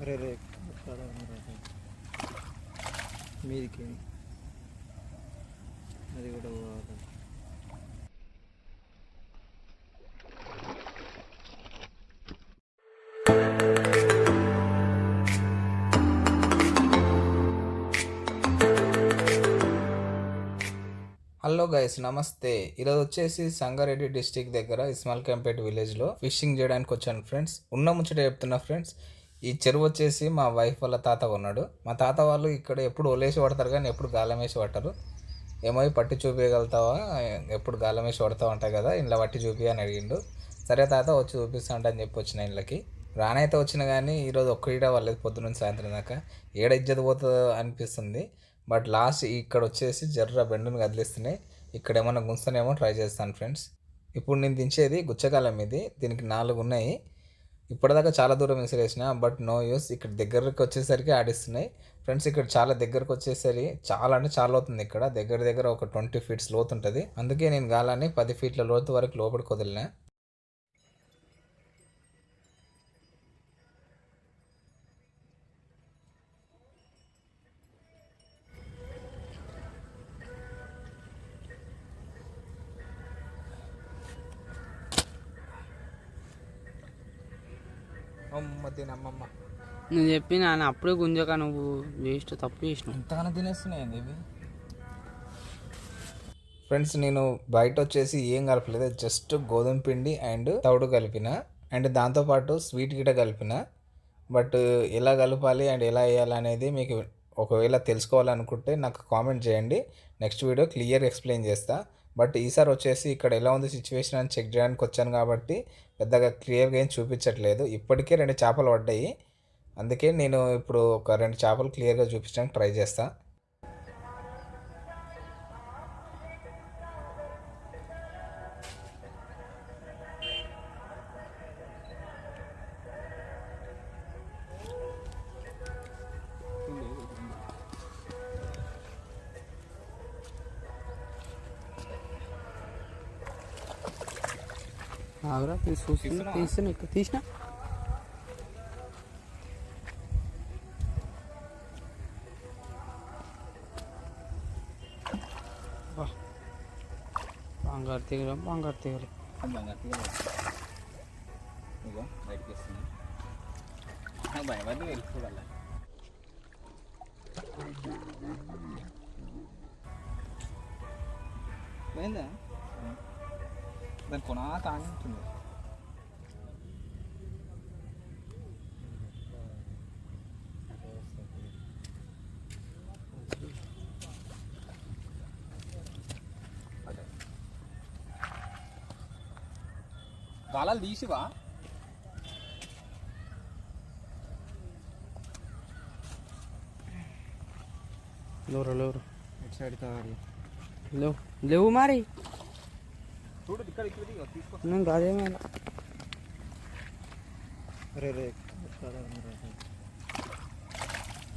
అరే రే మీదికి అది కూడా పోవాలి. హలో గైస్, నమస్తే. ఈరోజు వచ్చేసి సంగారెడ్డి డిస్టిక్ దగ్గర ఇస్మాయిల్ఖాన్పేట్ విలేజ్లో ఫిషింగ్ చేయడానికి వచ్చాను ఫ్రెండ్స్. ఉన్న ముచ్చట చెప్తున్నా ఫ్రెండ్స్. ఈ చెరువు వచ్చేసి మా వైఫ్ వాళ్ళ తాత ఉన్నాడు. మా తాత వాళ్ళు ఇక్కడ ఎప్పుడు ఒలేసి పడతారు కానీ ఎప్పుడు గాలం వేసి పడతారు. ఏమో పట్టి చూపించగలుగుతావా, ఎప్పుడు గాలం వేసి పడతావు ఉంటాయి కదా, ఇంట్లో పట్టి చూపి అని అడిగిండు. సరే తాత వచ్చి చూపిస్తా అని చెప్పి వచ్చిన ఇళ్ళకి. రానైతే వచ్చిన కానీ ఈరోజు ఒక్కడిట వాళ్ళది పొద్దునుంచి సాయంత్రం దాకా. ఏడ ఇజ్జత పోతుందో అనిపిస్తుంది. బట్ లాస్ట్ ఇక్కడ వచ్చేసి జర్ర బెండును కదిలిస్తున్నాయి. ఇక్కడ ఏమన్నా గుంస్తానేమో ట్రై చేస్తాను ఫ్రెండ్స్. ఇప్పుడు నేను దించేది గుచ్చకాలం ఇది. దీనికి 4 ఉన్నాయి. ఇప్పటిదాకా చాలా దూరం విసిరేసిన బట్ నో యూస్. ఇక్కడ దగ్గరకు వచ్చేసరికి ఆడిస్తున్నాయి ఫ్రెండ్స్. ఇక్కడ చాలా దగ్గరకు వచ్చేసరికి చాలా అంటే చాలా అవుతుంది. ఇక్కడ దగ్గర దగ్గర ఒక 20 ఫీట్స్ లోతు ఉంటుంది. అందుకే నేను గాలాన్ని 10 ఫీట్ల లోతు వరకు లోపలికి వదిలినా. అమ్మమ్మ నువ్వు చెప్పిన అప్పుడే గుంజక, నువ్వు వేస్ట్ తప్పు చేసినావు. ఎంతగానో తినేస్తున్నాయండి ఇవి ఫ్రెండ్స్. నేను బయట వచ్చేసి ఏం కలపలేదు, జస్ట్ గోధుమ పిండి అండ్ తౌడు కలిపిన అండ్ దాంతోపాటు స్వీట్ గిట కలిపిన. బట్ ఎలా కలపాలి అండ్ ఎలా వేయాలి అనేది మీకు ఒకవేళ తెలుసుకోవాలనుకుంటే నాకు కామెంట్ చేయండి. నెక్స్ట్ వీడియో క్లియర్ ఎక్స్ప్లెయిన్ చేస్తా. బట్ ఈసారి వచ్చేసి ఇక్కడ ఎలా ఉంది సిచ్యువేషన్ అని చెక్ చేయడానికి వచ్చాను కాబట్టి పెద్దగా క్లియర్గా ఏం చూపించట్లేదు. ఇప్పటికే 2 చేపలు పడ్డాయి. అందుకే నేను ఇప్పుడు ఒక 2 చేపలు క్లియర్గా చూపించడానికి ట్రై చేస్తా. ఆగురా, తీస్తున్నా ఇక్కడ తీసిన. బంగారు తీగలు బంగారు తీగలు బయటకి వస్తున్నాయి. భయపడి వెళ్ళిపోవాలి. పోయిందా దాని కొనా తాగుతుంది. గాలాలు తీసివా? లేవు ఇటు సైడ్ కావాలి. లేవు మరి చూడు ఇక్కడ తీసుకో. నేను కాదేమో. అరే రే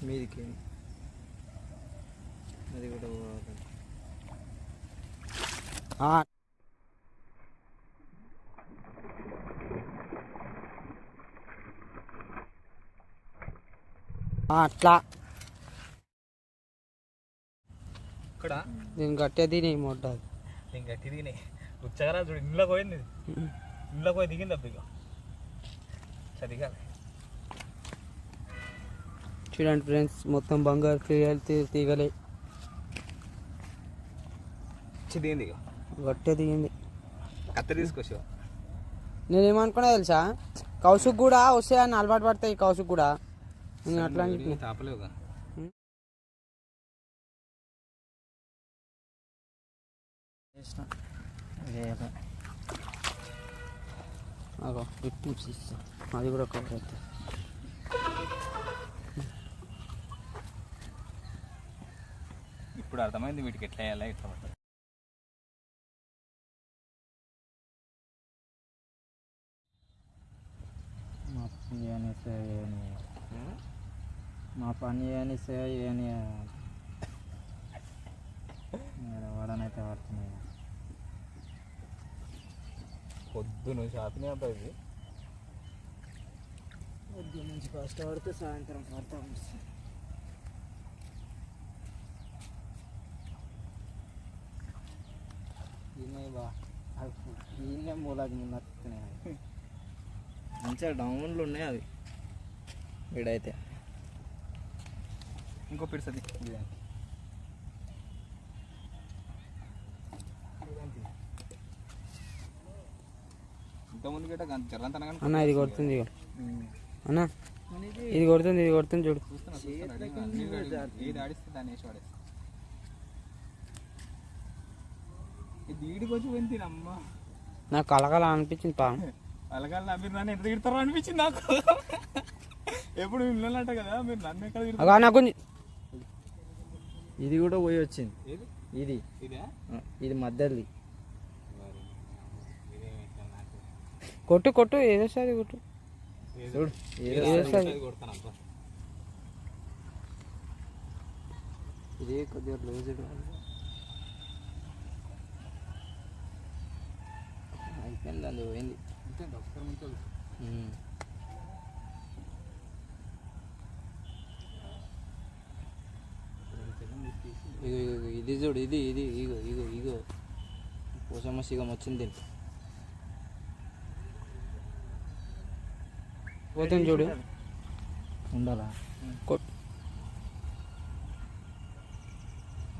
మీదికి అది కూడా పోవాలి. అట్లా ఇక్కడ దీన్ని గట్టిగా తిని మొట్టది. నేను గట్టి దిగినాయి. ఉచ్చగరా చూడు, ఇంట్లోకి పోయింది. ఇంట్లోకి పోయి దిగింది అబ్బిగా చదిగాలి. చూడండి ఫ్రెండ్స్, మొత్తం బంగారు తీగలే. దిగింది ఇక గట్టిగా దిగింది. కత్తి తీసుకొచ్చి నేనేమనుకున్నా తెలుసా, కౌసుకు కూడా వస్తాయని అలవాటు పడతాయి. కౌసుకు కూడా నేను అట్లా తాపలేవుగా. అది కూడా కవర్ అవుతుంది. ఇప్పుడు అర్థమైంది వీటికి ఎట్లా వేయాలా ఎట్లా పడుతుంది. మా పని అని చేయని వాడనైతే పడుతున్నాయి. పొద్దున షాపింగ్ అబ్బాయి ఉదయం నుంచి కష్టపడితే సాయంత్రం పడతాం. ఈయనే బా ఈయనే మూలకి ముందున్నాయి. మంచిగా డౌన్లు ఉన్నాయి అవి వీడైతే. ఇంకో పిడుస్తుంది ఇంతకుముందు గట్ట జర్రంతన అన్న ఇది కొడుతుంది ఇగో. అన్న ఇది కొడుతుంది చూడు. ఏది ఆడిస్తే దాన్ని వేసి వాడేస్తా. ఇది ఈడికి వచ్చి పోయింది అమ్మ. నాకు కలకల అనిపించింది పా. అలగాల మీరు నన్ను ఎంత తిడతారో అనిపించింది నాకు. ఎప్పుడు మిమ్మల్ని అంట కదా, మీరు నన్ను ఎక్కడ తిడతారు? అగా నాకు ఇది కూడా పోయి వచ్చింది. ఇది ఇది మధ్యది. కొట్టు ఏదో సారి కొట్టు చూడు ఇది కొద్దిగా లూజ్ అయిపోయింది. అది పోయింది. ఇది చూడు ఇది ఇది ఇగో ఇగో ఇగో పోషమ్మ సిగం వచ్చింది. పోతుంది చూడు. ఉండాలా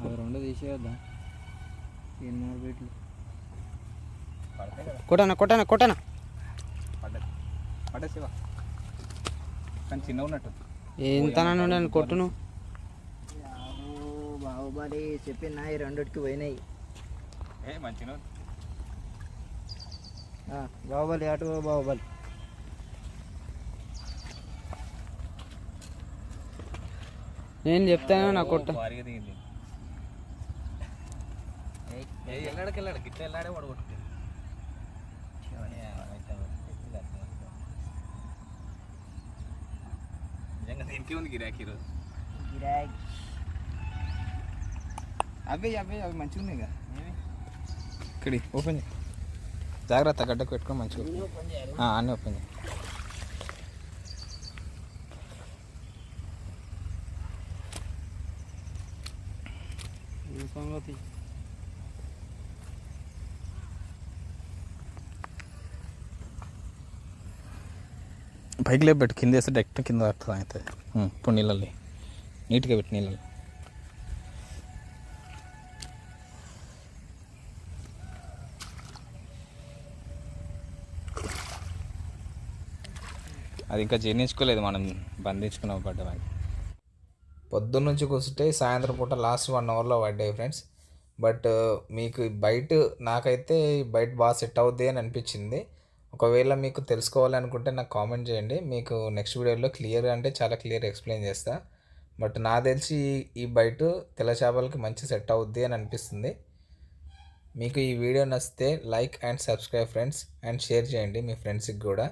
అవి రెండు తీసేయద్దా? ఎన్నో బీట్లు కొట్టనా పడ్డ శివ కానీ చిన్న ఉన్నట్టు. ఎంత కొట్టును. బాహుబలి చెప్పిన ఈ రెండిటికి పోయినాయి. మంచిగా బాహుబలి అటు బాహుబలి. నేను చెప్తాను నా కొట్ట. భారీగా దిగింది. వెళ్ళాడు గిట్ల వెళ్ళాడే వాడు కొట్టు. నిజంగా దీనికి ఉంది గిరాకీ ఈరోజు. అవి మంచిగా ఉన్నాయి కదా. ఇక్కడ ఓపెన్ చేయి, జాగ్రత్త గడ్డకు పెట్టుకొని మంచిగా అన్నీ ఓపెన్ చేయి. సంగతి పైకి లేపు పెట్టు, కింద వేస్తే డైరెక్ట్ కింద పడుతుంది అవుతుంది. ఇప్పుడు నీళ్ళని నీట్గా పెట్టి నీళ్ళని. అది ఇంకా జీర్ణించుకోలేదు, మనం బంధించుకున్నాం పడ్డమని. పొద్దున్న నుంచి కూర్చుంటే సాయంత్రం పూట లాస్ట్ 1 అవర్లో పడ్డాయి ఫ్రెండ్స్. బట్ మీకు బయట నాకైతే బయట బాగా సెట్ అవుద్ది అని అనిపించింది. ఒకవేళ మీకు తెలుసుకోవాలనుకుంటే నాకు కామెంట్ చేయండి, మీకు నెక్స్ట్ వీడియోలో క్లియర్ అంటే చాలా క్లియర్ ఎక్స్ప్లెయిన్ చేస్తా. బట్ నాకు తెలిసి ఈ బయట తెల్ల చేపలకి మంచి సెట్ అవుద్ది అని అనిపిస్తుంది. మీకు ఈ వీడియో నచ్చితే like and subscribe friends, and share చేయండి మీ ఫ్రెండ్స్కి కూడా.